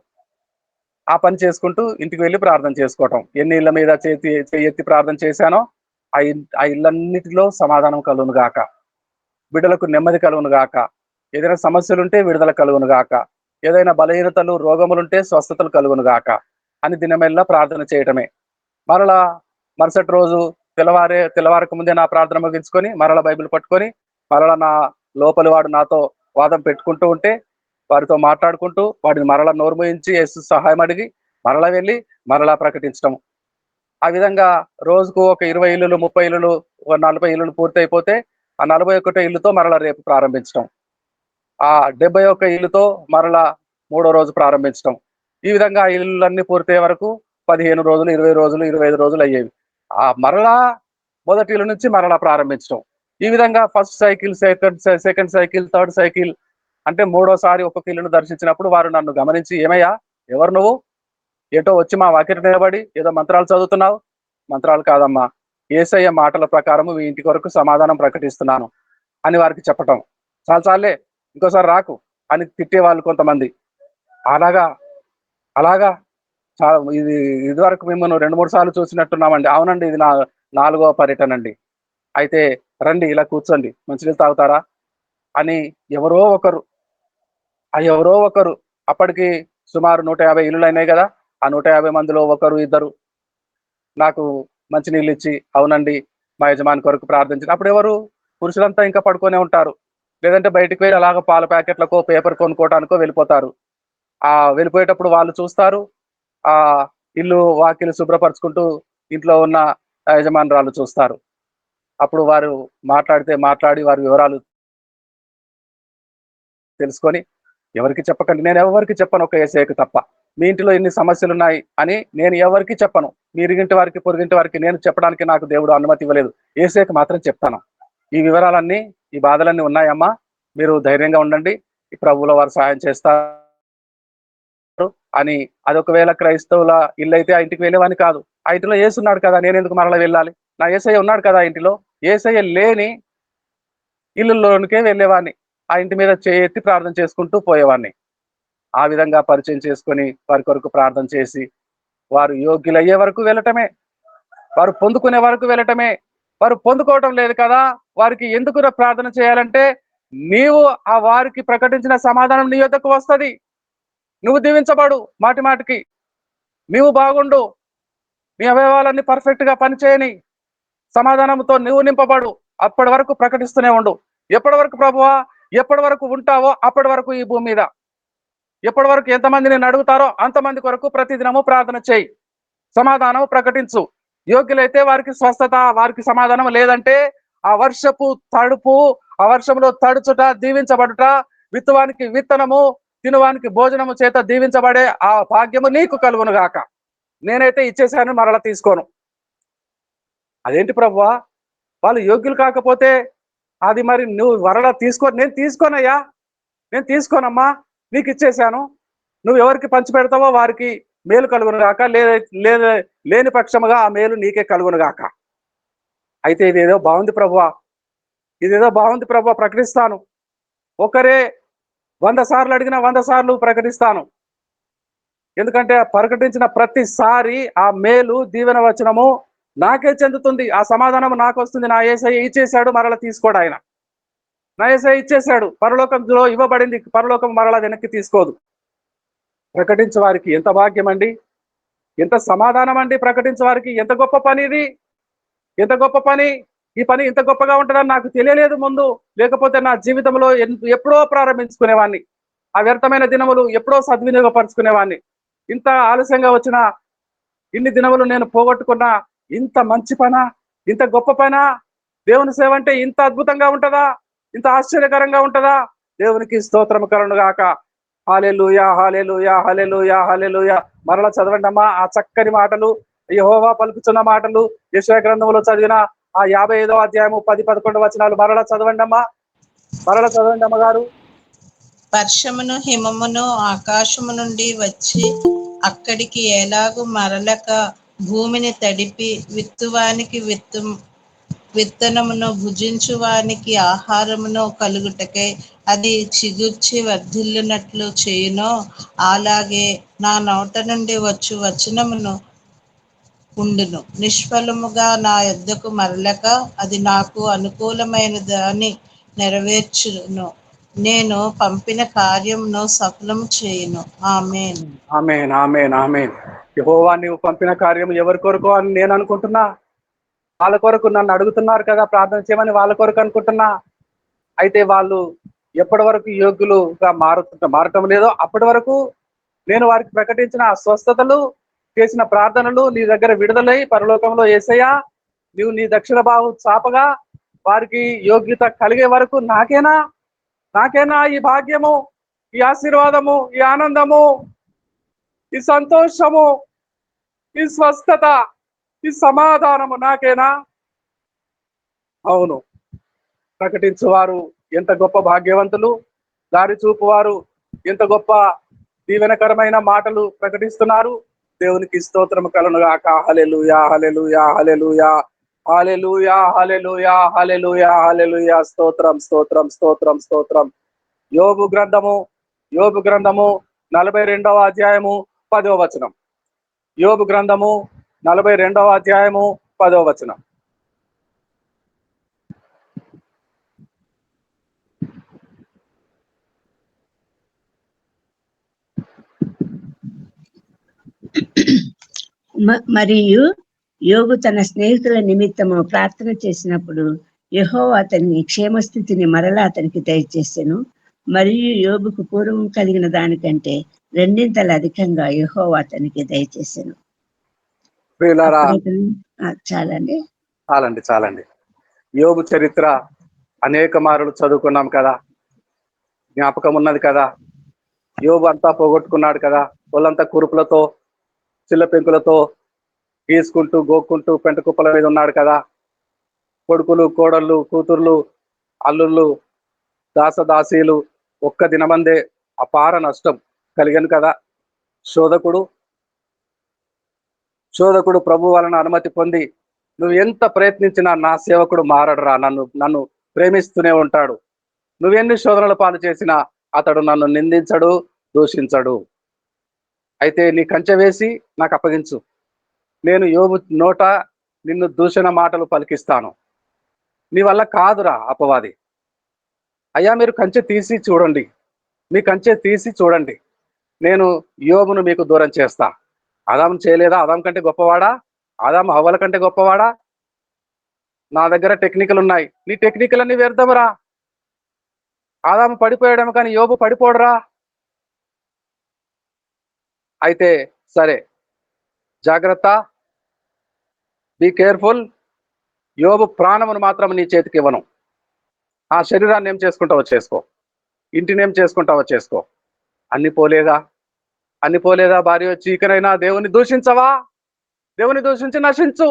ఆ పని చేసుకుంటూ ఇంటికి వెళ్ళి ప్రార్థన చేసుకోవటం. ఎన్ని ఇళ్ల మీద ఎత్తి ప్రార్థన చేశానో ఆ ఇళ్ళన్నిటిలో సమాధానం కలుగును గాక, బిడ్డలకు నెమ్మది కలుగును గాక, ఏదైనా సమస్యలుంటే విడుదల కలుగును గాక, ఏదైనా బలహీనతలు రోగములుంటే స్వస్థతలు కలుగును గాక అని దినమెల్లా ప్రార్థన చేయటమే. మరలా మరుసటి రోజు తెల్లవారక ముందే నా ప్రార్థన ముగించుకొని మరలా బైబిల్ పట్టుకొని మరలా నా లోపలి వాడు నాతో వాదం పెట్టుకుంటూ ఉంటే వారితో మాట్లాడుకుంటూ వాడిని మరలా నోరు మూయించి యేసు సహాయం అడిగి మరలా వెళ్ళి మరలా ప్రకటించడం. ఆ విధంగా రోజుకు ఒక 20 ఇల్లులు, 30 ఇల్లులు, 40 ఇల్లులు పూర్తి అయిపోతే ఆ 41 ఇల్లుతో మరలా రేపు ప్రారంభించడం. ఆ 71 ఇల్లుతో మరలా 3వ రోజు ప్రారంభించడం. ఈ విధంగా ఆ ఇల్లులన్నీ పూర్తయ్యే వరకు 15 రోజులు, 20 రోజులు, 25 రోజులు అయ్యేవి. మరలా మొదటి ఇల్లు నుంచి మరలా ప్రారంభించడం. ఈ విధంగా first cycle, second cycle, third cycle అంటే మూడోసారి ఒక్కొక్క ఇల్లును దర్శించినప్పుడు వారు నన్ను గమనించి, ఏమయ్యా ఎవరు నువ్వు? ఏటో వచ్చి మా వాకిట నిలబడి ఏదో మంత్రాలు చదువుతున్నావు. మంత్రాలు కాదమ్మా, యేసయ్య మాటల ప్రకారము మీ ఇంటి కొరకు సమాధానం ప్రకటిస్తున్నాను అని వారికి చెప్పటం. చాలే ఇంకోసారి రాకు అని తిట్టేవాళ్ళు కొంతమంది. అలాగా అలాగా ఇదివరకు మిమ్మల్ని 2-3 సార్లు చూసినట్టున్నామండి. అవునండి, ఇది నా 4వ పర్యటన అండి. అయితే రండి ఇలా కూర్చోండి, మంచినీళ్ళు తాగుతారా అని ఎవరో ఒకరు అప్పటికి సుమారు 150 ఇల్లులు అయినాయి కదా, ఆ 150 మందిలో ఒకరు ఇద్దరు నాకు మంచినీళ్ళు ఇచ్చి, అవునండి మా యజమాని కొరకు ప్రార్థించిన, అప్పుడు ఎవరు? పురుషులంతా ఇంకా పడుకొనే ఉంటారు. లేదంటే బయటికి వెళ్ళి అలాగ పాల ప్యాకెట్లకో పేపర్ కొనుక్కోవటానికో వెళ్ళిపోతారు. వెళ్ళిపోయేటప్పుడు వాళ్ళు చూస్తారు, ఆ ఇల్లు వాకిలు శుభ్రపరచుకుంటూ ఇంట్లో ఉన్న యజమానురాలు చూస్తారు. అప్పుడు వారు మాట్లాడి వారి వివరాలు తెలుసుకొని, ఎవరికి చెప్పకండి, నేను ఎవరికి చెప్పను ఒక యేసయ్యకు తప్ప. మీ ఇంటిలో ఎన్ని సమస్యలు ఉన్నాయి అని నేను ఎవరికి చెప్పను. మీ ఇరుగింటి వారికి పొరుగింటి వారికి నేను చెప్పడానికి నాకు దేవుడు అనుమతి ఇవ్వలేదు. యేసయ్యకు మాత్రం చెప్తాను. ఈ వివరాలన్నీ, ఈ బాధలన్నీ ఉన్నాయమ్మా, మీరు ధైర్యంగా ఉండండి, ఈ ప్రభువులో వారు సహాయం చేస్తారు అని. అదొకవేళ క్రైస్తవుల ఇల్లు అయితే ఆ ఇంటికి వెళ్ళేవాని కాదు. ఆ ఇంటిలో యేసున్నాడు కదా, నేను ఎందుకు మరలా వెళ్ళాలి? నా యేసయ్య ఉన్నాడు కదా ఇంటిలో. యేసయ్య లేని ఇల్లుల్లోనికే వెళ్ళేవాడిని. ఆ ఇంటి మీద చేయెత్తి ప్రార్థన చేసుకుంటూ పోయేవాడిని. ఆ విధంగా పరిచయం చేసుకొని వారి కొరకు ప్రార్థన చేసి వారు యోగ్యులయ్యే వరకు వెళ్ళటమే, వారు పొందుకునే వరకు వెళ్ళటమే. వారు పొందుకోవటం లేదు కదా, వారికి ఎందుకు ప్రార్థన చేయాలంటే, నీవు ఆ వారికి ప్రకటించిన సమాధానం నీ యొద్దకు వస్తుంది. నువ్వు దీవించబడు, మాటి మాటికి నీవు బాగుండు, నీ అవయవాలన్నీ పర్ఫెక్ట్ గా పనిచేయని, సమాధానంతో నువ్వు నింపబడు. అప్పటి వరకు ప్రకటిస్తూనే ఉండు. ఎప్పటి వరకు ప్రభువా? ఎప్పటి వరకు ఉంటావో అప్పటి వరకు ఈ భూమి మీద. ఎప్పటి వరకు ఎంతమంది నేను అడుగుతారో అంతమంది కొరకు ప్రతిదినము ప్రార్థన చేయి, సమాధానం ప్రకటించు. యోగ్యులైతే వారికి స్వస్థత, వారికి సమాధానం. లేదంటే ఆ వర్షపు తడుపు, ఆ వర్షంలో తడుచుట, దీవించబడుట, విత్తువానికి విత్తనము, తినువానికి భోజనము చేత దీవించబడే ఆ భాగ్యము నీకు కలుగును గాక. నేనైతే ఇచ్చేసాను, మరలా తీసుకోను. అదేంటి ప్రభువా, వాళ్ళు యోగ్యులు కాకపోతే అది మరి నువ్వు మరలా తీసుకో? నేను తీసుకోనయ్యా, నేను తీసుకోనమ్మా, నీకు ఇచ్చేశాను. నువ్వు ఎవరికి పంచి పెడతావో వారికి మేలు కలుగును గాక, లేని పక్షముగా ఆ మేలు నీకే కలుగును గాక. అయితే ఇదేదో బాగుంది ప్రభువా, ఇదేదో బాగుంది ప్రభువా, ప్రకటిస్తాను. ఒకరే 100 సార్లు అడిగినా 100 సార్లు ప్రకటిస్తాను. ఎందుకంటే ప్రకటించిన ప్రతిసారి ఆ మేలు, దీవెన వచనము నాకే చెందుతుంది. ఆ సమాధానం నాకు వస్తుంది. నా యేసయ్య ఇచ్చేశాడు, మరలా తీసుకోడు ఆయన. నా యేసయ్య ఇచ్చేశాడు, పరలోకంలో ఇవ్వబడింది, పరలోకం మరలా వెనక్కి తీసుకోదు. ప్రకటించే వారికి ఎంత భాగ్యం అండి, ఎంత సమాధానం అండి. ప్రకటించే వారికి ఎంత గొప్ప పని ఇది, ఎంత గొప్ప పని. ఈ పని ఇంత గొప్పగా ఉంటుందని నాకు తెలియలేదు ముందు. లేకపోతే నా జీవితంలో ఎప్పుడో ప్రారంభించుకునేవాడిని. ఆ వ్యర్థమైన దినములు ఎప్పుడో సద్వినియోగపరుచుకునేవాడిని. ఇంత ఆలస్యంగా వచ్చిన ఇన్ని దినములు నేను పోగొట్టుకున్నా. ఇంత మంచి పనా, ఇంత గొప్ప పనా? దేవుని సేవ అంటే ఇంత అద్భుతంగా ఉంటుందా, ఇంత ఆశ్చర్యకరంగా ఉంటుందా? దేవునికి స్తోత్రం కలుగును గాక. హల్లెలూయా, హల్లెలూయా, హల్లెలూయా, హల్లెలూయా. మరలా చదవండి అమ్మా ఆ చక్కని మాటలు, యెహోవా పలుకుతున్న మాటలు, యెషయా గ్రంథంలో చదివిన ఆ 55వ అధ్యాయము 10, 11 వచనాలు మరలా చదవండి అమ్మా, మరలా చదవండి అమ్మగారు. వర్షమును హిమమును ఆకాశము నుండి వచ్చి అక్కడికి ఎలాగు మరలక భూమిని తడిపి విత్తువానికి విత్తనమును భుజించువానికి ఆహారమును కలుగుటకై అది చిగుర్చి వర్ధిల్లునట్లు చేయునో, అలాగే నా నోట నుండి వచ్చు వచనమును ఉండును. నిష్ఫలముగా నా యొద్దకు మరలక అది నాకు అనుకూలమైన దాన్ని నెరవేర్చును. నేను పంపిన కార్యమును సఫలము చేయును. ఆమేన్. ఆమేన్, ఆమేన్, ఆమేన్. యెహోవా నీవు పంపిన కార్యం ఎవరి కొరకు అని నేను అనుకుంటున్నా. వాళ్ళ కొరకు నన్ను అడుగుతున్నారు కదా ప్రార్థన చేయమని, వాళ్ళ కొరకు అనుకుంటున్నా. అయితే వాళ్ళు ఎప్పటి వరకు యోగ్యులుగా మారటం లేదో అప్పటి వరకు నేను వారికి ప్రకటించిన స్వస్థతలు, చేసిన ప్రార్థనలు నీ దగ్గర విడుదలై పరలోకంలో యేసయ్యా నీవు నీ దక్షిణ బాహు చాపగా వారికి యోగ్యత కలిగే వరకు నాకేనా ఈ భాగ్యము, ఈ ఆశీర్వాదము, ఈ ఆనందము, ఈ సంతోషము, ఈ స్వస్థత, ఈ సమాధానము నాకేనా? అవును. ప్రకటించువారు ఎంత గొప్ప భాగ్యవంతులు, దారి చూపువారు ఎంత గొప్ప దీవెనకరమైన మాటలు ప్రకటిస్తున్నారు. దేవునికి స్తోత్రం కలుగును గాక. హల్లెలూయా, హల్లెలూయా, హల్లెలూయా, హల్లెలూయా, హల్లెలూయా, హల్లెలూయా, హల్లెలూయా. స్తోత్రం, స్తోత్రం, స్తోత్రం, స్తోత్రం. యోబు గ్రంథము, యోబు గ్రంథము 42వ అధ్యాయము 10వ వచనం. యోబు గ్రంథము 42వ అధ్యాయము 10వ వచనం. మరియు యోగు తన స్నేహితుల నిమిత్తము ప్రార్థన చేసినప్పుడు యెహోవా అతని క్షేమస్థితిని మరలా అతనికి దయచేసెను. మరియు యోబుకు పూర్వం కలిగిన దానికంటే రెండింతలు అధికంగా యెహోవా అతనికి దయచేసెను. ప్రియులారా, చాలండి. చాలండి. యోబు చరిత్ర అనేక మారులు చదువుకున్నాం కదా, జ్ఞాపకం ఉన్నది కదా. యోబు అంతా పోగొట్టుకున్నాడు కదా, వాళ్ళంతా కురుపులతో చిల్ల పెంకులతో గీసుకుంటూ గోక్కుంటూ పెంట కుప్పల మీద ఉన్నాడు కదా. కొడుకులు, కోడళ్ళు, కూతుర్లు, అల్లుళ్ళు, దాసదాసీలు ఒక్క దినమందే అపార నష్టం కలిగను కదా. శోధకుడు ప్రభు వలన అనుమతి పొంది, నువ్వు ఎంత ప్రయత్నించినా నా సేవకుడు మారడురా, నన్ను ప్రేమిస్తూనే ఉంటాడు, నువ్వెన్ని శోధనల పాలు చేసినా అతడు నన్ను నిందించడు, దూషించడు. అయితే నీ కంచె వేసి నాకు అప్పగించు, నేను యోబు నోట నిన్ను దూషణ మాటలు పలికిస్తాను. నీ వల్ల కాదురా అపవాది. అయ్యా, మీరు కంచె తీసి చూడండి, మీ కంచె తీసి చూడండి, నేను యోబును మీకు దూరం చేస్తా. ఆదాము చేయలేదా? ఆదాం కంటే గొప్పవాడా? ఆదాము హవ్వల కంటే గొప్పవాడా? నా దగ్గర టెక్నికల్ ఉన్నాయి, నీ టెక్నికల్ అన్ని వ్యర్థమరా. ఆదాము పడిపోయాడేమో కానీ యోబు పడిపోడరా. అయితే సరే, జాగ్రత్త, బీ కేర్ఫుల్. యోబు ప్రాణమును మాత్రం నీ చేతికి ఇవ్వను. ఆ శరీరాన్ని ఏం చేసుకుంటావో చేసుకో, ఇంటిని ఏం చేసుకుంటావో చేసుకో. అన్ని పోలేదా భార్య వచ్చి, ఇకనైనా దేవుని దూషించవా, దేవుని దూషించి నశించు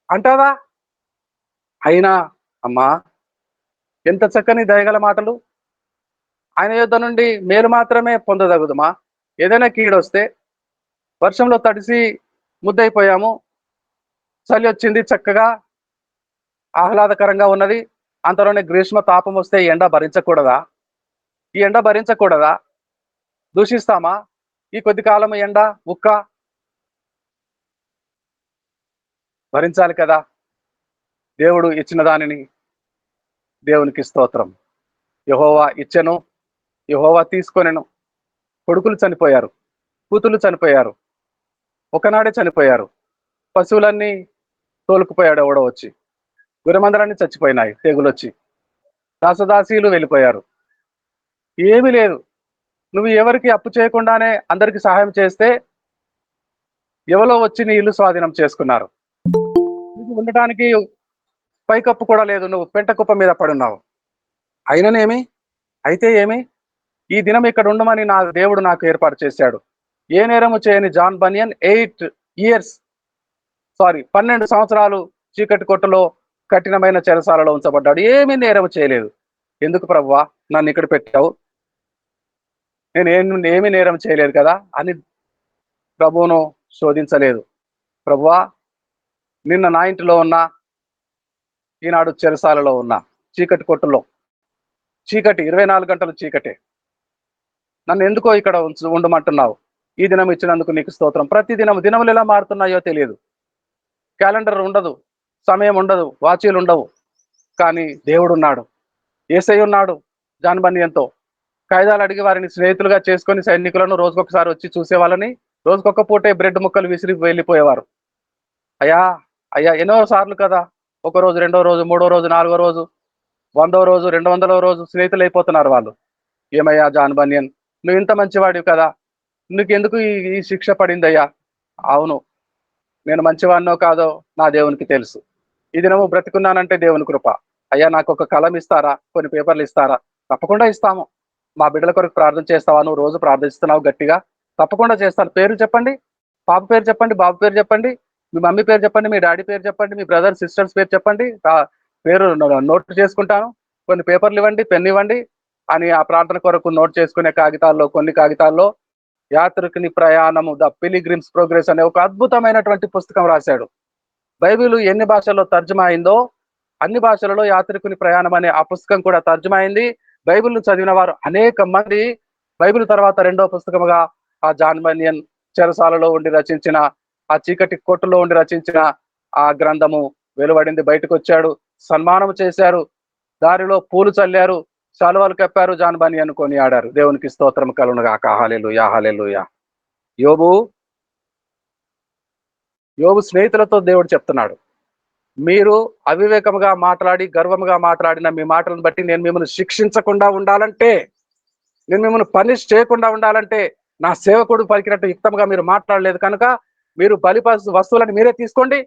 అంటావా? అయినా అమ్మా, ఎంత చక్కని దయగల మాటలు. ఆయన యొద్ద నుండి మేలు మాత్రమే పొందదగుదమా? ఏదైనా కీడొస్తే, వర్షంలో తడిసి ముద్దయిపోయాము, చలి వచ్చింది, చక్కగా ఆహ్లాదకరంగా ఉన్నది, అంతలోనే గ్రీష్మ తాపం వస్తే ఎండ భరించకూడదా? ఈ ఎండ భరించకూడదా? దూషిస్తామా? ఈ కొద్ది కాలం ఎండ ఉక్క భరించాలి కదా. దేవుడు ఇచ్చిన దానిని దేవునికి స్తోత్రం. యెహోవా ఇచ్చెను, యెహోవా తీసుకొనెను. కొడుకులు చనిపోయారు, కూతుళ్ళు చనిపోయారు, ఒకనాడే చనిపోయారు. పశువులన్నీ తోలుకుపోయాడు ఎవడో వచ్చి, గురమందరాన్ని చచ్చిపోయినాయి తెగులొచ్చి. దాసదాసీలు వెళ్ళిపోయారు. ఏమీ లేదు. నువ్వు ఎవరికి అప్పు చేయకుండానే అందరికి సహాయం చేస్తే ఎవరో వచ్చి నీ ఇల్లు స్వాధీనం చేసుకున్నారు. నీకు ఉండటానికి పైకప్పు కూడా లేదు, నువ్వు పెంట కుప్ప మీద పడున్నావు. అయిననేమి? అయితే ఏమి? ఈ దినం ఇక్కడ ఉండమని నా దేవుడు నాకు ఏర్పాటు చేశాడు. ఏ నేరము చేయని జాన్ బనియన్ 12 సంవత్సరాలు చీకటి కొట్టులో కఠినమైన చెరసాలలో ఉంచబడ్డాడు. ఏమీ నేరం చేయలేదు. ఎందుకు ప్రభువా నన్ను ఇక్కడ పెట్టావు? నేను ఏమీ నేరం చేయలేదు కదా అని ప్రభువును శోధించలేదు. ప్రభువా, నిన్న నా ఇంటిలో ఉన్నా, ఈనాడు చెరసాలలో ఉన్నా, చీకటి కొట్టులో, చీకటి 24 గంటలు చీకటే. నన్ను ఎందుకో ఇక్కడ ఉండమంటున్నావు? ఈ దినం ఇచ్చినందుకు నీకు స్తోత్రం. ప్రతి దినములు ఎలా మారుతున్నాయో తెలియదు. క్యాలెండర్ ఉండదు, సమయం ఉండదు, వాచీలు ఉండవు. కానీ దేవుడు ఉన్నాడు, యేసయ్య ఉన్నాడు. జాన్ బనియన్తో కాయిదాలు అడిగి వారిని స్నేహితులుగా చేసుకొని సైనికులను రోజుకొకసారి వచ్చి చూసే వాళ్ళని, రోజుకొక పూటే బ్రెడ్ ముక్కలు విసిరి వెళ్ళిపోయేవారు. అయ్యా ఎన్నో సార్లు కదా, ఒక రోజు, రెండో రోజు, మూడో రోజు, నాలుగో రోజు, 100వ రోజు, 200వ రోజు స్నేహితులు అయిపోతున్నారు వాళ్ళు. ఏమయ్యా జాన్ బనియన్, నువ్వు ఇంత మంచివాడివి కదా, నీకెందుకు ఈ శిక్ష పడిందయ్యా? అవును, నేను మంచివాడినో కాదో నా దేవునికి తెలుసు. ఈ దినము బ్రతికున్నానంటే దేవుని కృప. అయ్యా, నాకు ఒక కలం ఇస్తారా, కొన్ని పేపర్లు ఇస్తారా? తప్పకుండా ఇస్తాము. మా బిడ్డల కొరకు ప్రార్థన చేస్తావా? నువ్వు రోజు ప్రార్థిస్తున్నావు గట్టిగా, తప్పకుండా చేస్తాను. పేర్లు చెప్పండి, పాప పేరు చెప్పండి, బాబు పేరు చెప్పండి, మీ మమ్మీ పేరు చెప్పండి, మీ డాడీ పేరు చెప్పండి, మీ బ్రదర్ సిస్టర్స్ పేరు చెప్పండి, పేరు నోట్ చేసుకుంటాను. కొన్ని పేపర్లు ఇవ్వండి, పెన్ ఇవ్వండి అని ఆ ప్రార్థన కొరకు నోట్ చేసుకునే కొన్ని కాగితాల్లో యాత్రికుని ప్రయాణము, ద పిలిగ్రిమ్స్ ప్రోగ్రెస్ అనే ఒక అద్భుతమైనటువంటి పుస్తకం రాశాడు. బైబిల్ ఎన్ని భాషల్లో తర్జుమా అయిందో అన్ని భాషలలో యాత్రికుని ప్రయాణం అనే ఆ పుస్తకం కూడా తర్జుమా అయింది. బైబిల్ను చదివిన వారు అనేక మంది బైబిల్ తర్వాత రెండో పుస్తకముగా ఆ జాన్ బనియన్ చెరసాలలో ఉండి రచించిన, ఆ చీకటి కొట్టులో ఉండి రచించిన ఆ గ్రంథము వెలువడింది. బయటకు వచ్చాడు, సన్మానం చేశారు, దారిలో పూలు చల్లారు, శాలువాలు కప్పారు, జాన్ బనియన్ కొనియాడారు. దేవునికి స్తోత్రం కలుగును గాక. హల్లెలూయా, హల్లెలూయా. యోబు యోబు స్నేహితులతో దేవుడు చెప్తున్నాడు, మీరు అవివేకముగా మాట్లాడి గర్వముగా మాట్లాడిన మీ మాటలను బట్టి నేను మిమ్మల్ని శిక్షించకుండా ఉండాలంటే, నేను మిమ్మల్ని పనిష్ చేయకుండా ఉండాలంటే, నా సేవకుడు పలికినట్టు యుక్తంగా మీరు మాట్లాడలేదు కనుక మీరు బలి వస్తువులను మీరే తీసుకోండి,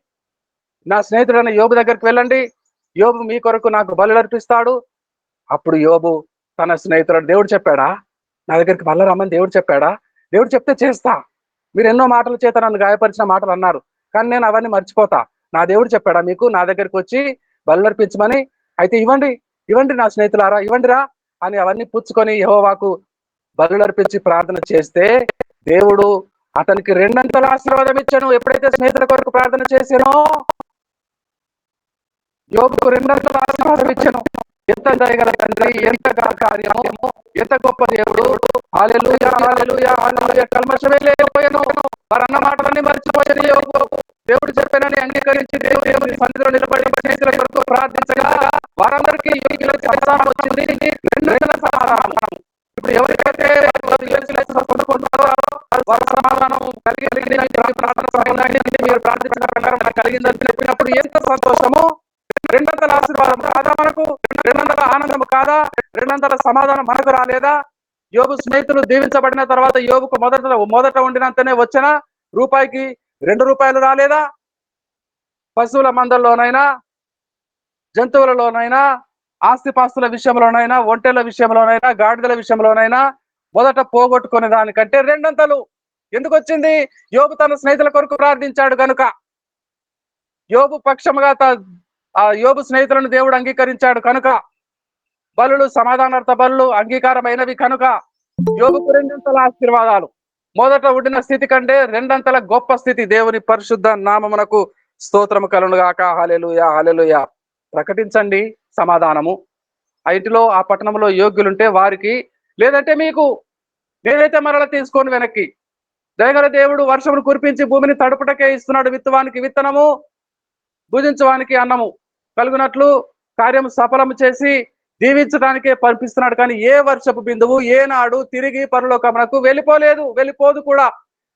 నా స్నేహితుడైన యోబు దగ్గరికి వెళ్ళండి, యోబు మీ కొరకు నాకు బలు అర్పిస్తాడు. అప్పుడు యోబు తన స్నేహితుడు, దేవుడు చెప్పాడా నా దగ్గరికి మళ్ళీ రమ్మని దేవుడు చెప్పాడా, దేవుడు చెప్తే చేస్తా, మీరు ఎన్నో మాటల చేత నన్ను గాయపరిచిన మాటలు అన్నారు కానీ నేను అవన్నీ మర్చిపోతా, నా దేవుడు చెప్పాడా మీకు నా దగ్గరికి వచ్చి బలు అర్పించమని, అయితే ఇవ్వండి ఇవ్వండి నా స్నేహితులారా ఇవ్వండిరా అని అవన్నీ పుచ్చుకొని యెహోవాకు బలు అర్పించి ప్రార్థన చేస్తే దేవుడు అతనికి 2 ఆశీర్వాదం ఇచ్చాను. ఎప్పుడైతే స్నేహితుల కొరకు ప్రార్థన చేశానో యోబుకు 2 ఆశీర్వాదం ఇచ్చాను. ఎంత దయగల తండ్రి, ఎంత కార్యము, ఎంత గొప్ప దేవుడు. హల్లెలూయా హల్లెలూయా హల్లెలూయా. కల్మషమే లేకపోయాను, వారు అన్న మాటలన్నీ మర్చిపోయాను. యోబు దేవుడు చెప్పానని అంగీకరించి దేవుని సన్నిధిలో నిలబడి స్నేహితుల కొరకు ప్రార్థించగా వారందరికీ యోగ్యుల సమాధానం వచ్చింది, 2 సమాధానం. ఇప్పుడు ఎవరికైతే కొనుక్కుంటున్నారో వారి సమాధానం కలిగింది, మీరు ప్రార్థించిన ప్రకారం కలిగిందని చెప్పినప్పుడు ఎంత సంతోషము. 2 ఆశీర్వాదం కాదా మనకు, 2 ఆనందం కాదా, 2 సమాధానం మనకు రాలేదా? యోబు స్నేహితులు దీవించబడిన తర్వాత యోబుకు మొదట ఉండినంతనే వచ్చిన రూపాయికి 2 రూపాయలు రాలేదా? పశువుల మందల్లోనైనా, జంతువులలోనైనా, ఆస్తిపాస్తుల విషయంలోనైనా, ఒంటెల విషయంలోనైనా, గాడిదల విషయంలోనైనా మొదట పోగొట్టుకునే దానికంటే 2 ఎందుకు వచ్చింది? యోబు తన స్నేహితుల కొరకు ప్రార్థించాడు కనుక, యోబు పక్షముగా యోబు స్నేహితులను దేవుడు అంగీకరించాడు కనుక, బలులు సమాధానార్థ బలులు అంగీకారమైనవి కనుక యోబుకు 2 ఆశీర్వాదాలు. మొదట ఉండిన స్థితి కంటే 2 గొప్ప స్థితి. దేవుని పరిశుద్ధ నామమునకు స్తోత్రము కలుగును గాక. హల్లెలూయా హల్లెలూయా. ప్రకటించండి సమాధానము. ఆ ఇంటిలో ఆ పట్టణంలో యోగ్యులుంటే వారికి, లేదంటే మీకు, నేనైతే మరల తీసుకొని వెనక్కి. దయగల దేవుడు వర్షమును కురిపించి భూమిని తడుపుటకే ఇస్తున్నాడు. విత్తువానికి విత్తనము, భుజించడానికి అన్నము కలుగునట్లు కార్యము సఫలము చేసి దీవించడానికే పంపిస్తున్నాడు. కానీ ఏ వర్షపు బిందువు ఏనాడు తిరిగి పరలోకమునకు వెళ్ళిపోదు కూడా.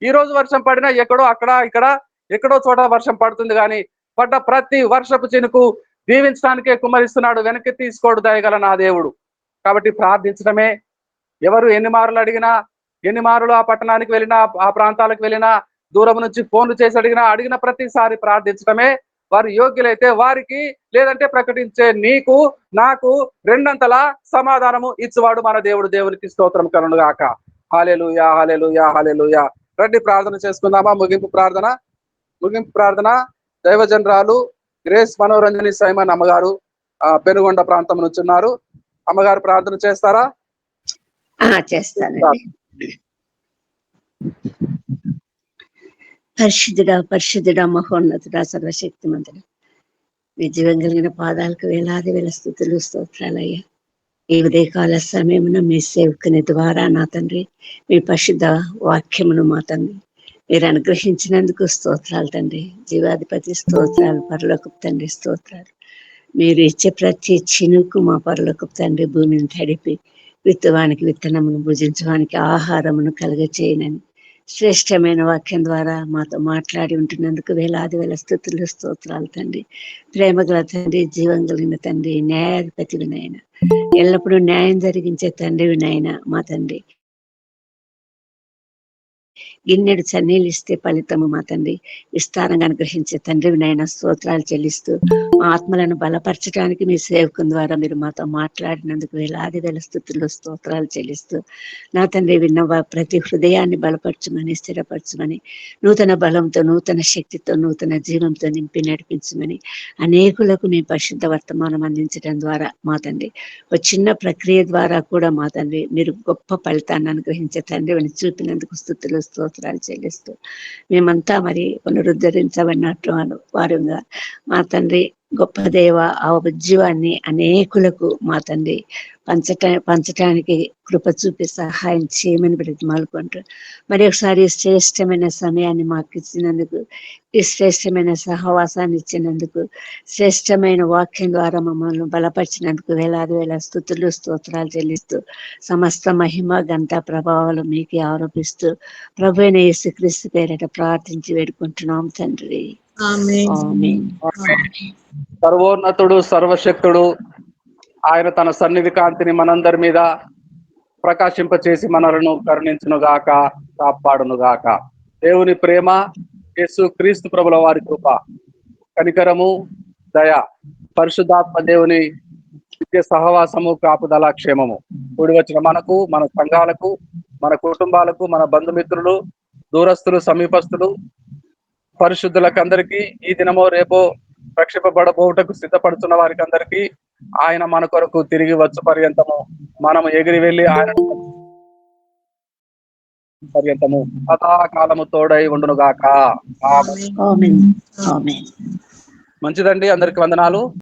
ఈ రోజు వర్షం పడినా ఎక్కడో అక్కడ ఇక్కడ ఎక్కడో చోట వర్షం పడుతుంది, కానీ పడ్డ ప్రతి వర్షపు చినుకు దీవించడానికే కుమ్మరిస్తున్నాడు, వెనక్కి తీసుకోడు దయగల నా దేవుడు. కాబట్టి ప్రార్థించడమే. ఎవరు ఎన్ని మారులు అడిగినా, ఎన్ని మారులు ఆ పట్టణానికి వెళ్ళినా, ఆ ప్రాంతాలకు వెళ్ళినా, దూరం నుంచి ఫోన్లు చేసి అడిగిన ప్రతిసారి ప్రార్థించడమే. వారు యోగ్యులైతే వారికి, లేదంటే ప్రకటించే నీకు నాకు 2 సమాధానము ఇచ్చువాడు మన దేవుడు. దేవునికి స్తోత్రం కలుగును గాక. హల్లెలూయా హల్లెలూయా హల్లెలూయా. రండి ప్రార్థన చేసుకుందామా. ముగింపు ప్రార్థన దైవజనరాలు గ్రేస్ మనోరంజని సైమన్ అమ్మగారు పెనుగొండ ప్రాంతం నుంచి ఉన్నారు. అమ్మగారు ప్రార్థన చేస్తారా? చేస్తానండి. పరిశుద్ధుడా మహోన్నతుడా సర్వశక్తిమంతుడా, మీ జీవం కలిగిన పాదాలకు వేలాది వేల స్తుతులు స్తోత్రాలయ్యా. ఈ ఉదయకాల సమయమున మీ సేవకుని ద్వారా నా తండ్రి మీ పరిశుద్ధ వాక్యమును మా తండ్రి మీరు అనుగ్రహించినందుకు స్తోత్రాలు తండ్రి. జీవాధిపతి స్తోత్రాలు, పరలోకపు తండ్రి స్తోత్రాలు. మీరు ఇచ్చే ప్రతి చినుకు మా పరలోకపు తండ్రి భూమిని తడిపి విత్తువానికి విత్తనమును, భుజించడానికి ఆహారమును కలుగచేయనని శ్రేష్టమైన వాక్యం ద్వారా మాతో మాట్లాడి ఉంటున్నందుకు వేలాది వేల స్తుతులు స్తోత్రాలు తండ్రి. ప్రేమగల తండ్రి, జీవం కలిగిన తండ్రి, న్యాయాధిపతి వినాయన, ఎల్లప్పుడూ న్యాయం జరిగించే తండ్రి వినాయన మా తండ్రి. గిన్నెడు చన్నీళ్ళు ఇస్తే ఫలితము మా తండ్రి విస్తారంగా అనుగ్రహించే తండ్రి వినాయన స్తోత్రాలు చెల్లిస్తూ మా ఆత్మలను బలపరచడానికి మీ సేవకుని ద్వారా మీరు మాతో మాట్లాడినందుకు వేలాది వేల స్తుతులు స్తోత్రాలు చెల్లిస్తూ నా తండ్రి విన్న ప్రతి హృదయాన్ని బలపరచమని, స్థిరపరచమని, నూతన బలంతో, నూతన శక్తితో, నూతన జీవంతో నింపి నడిపించమని, అనేకులకు మీ పరిశుద్ధ వర్తమానం అందించడం ద్వారా మా తండ్రి ఒక చిన్న ప్రక్రియ ద్వారా కూడా మా తండ్రి మీరు గొప్ప ఫలితాన్ని అనుగ్రహించే తండ్రి అని చూపినందుకు స్తుతులు స్తోత్రాలు చెల్లిస్తూ మేమంతా మరి పునరుద్ధరించబడినట్టు వారుగా మా తండ్రి గొప్ప దేవ, ఆ ఉద్యమాన్ని అనేకులకు మా తండ్రి పంచటానికి కృప చూపి సహాయం చేయమని బ్రతిమాలుకుంటూ మరి ఒకసారి శ్రేష్టమైన సమయాన్ని మాకు ఇచ్చినందుకు, ఈ శ్రేష్టమైన సహవాసాన్ని ఇచ్చినందుకు, శ్రేష్టమైన వాక్యం ద్వారా మమ్మల్ని బలపరిచినందుకు వేలాది వేల స్తుతులు స్తోత్రాలు చెల్లిస్తూ సమస్త మహిమ ఘనత ప్రభావాలు మీకే ఆరోపిస్తూ ప్రభు అయిన యేసుక్రీస్తు పేరిట ప్రార్థించి వేడుకుంటున్నాం తండ్రి. ఆమేన్. ఆమేన్. సర్వోన్నతుడు సర్వశక్తుడు ఆయన తన సన్నిధి కాంతిని మనందరి మీద ప్రకాశింపచేసి మనలను కరుణించునుగాక, కాపాడునుగాక. దేవుని ప్రేమ, యేసు క్రీస్తు ప్రభుల వారి కృప, కనికరము, దయ, పరిశుద్ధాత్మ దేవుని నిత్య సహవాసము, కాపుదల, క్షేమము కూడి వచ్చిన మనకు, మన సంఘాలకు, మన కుటుంబాలకు, మన బంధుమిత్రులు, దూరస్తులు, సమీపస్తులు, పరిశుద్ధులకు అందరికీ ఈ దినమో రేపో రక్షింపబడబోటకు సిద్ధపడుతున్న వారికి అందరికీ ఆయన మన కొరకు తిరిగి వచ్చు పర్యంతము మనము ఎగిరి వెళ్ళి ఆయన పర్యంతము సదాకాలము తోడై ఉండునుగాక. ఆమేన్. ఆమేన్. ఆమేన్. మంచిదండి, అందరికి వందనాలు.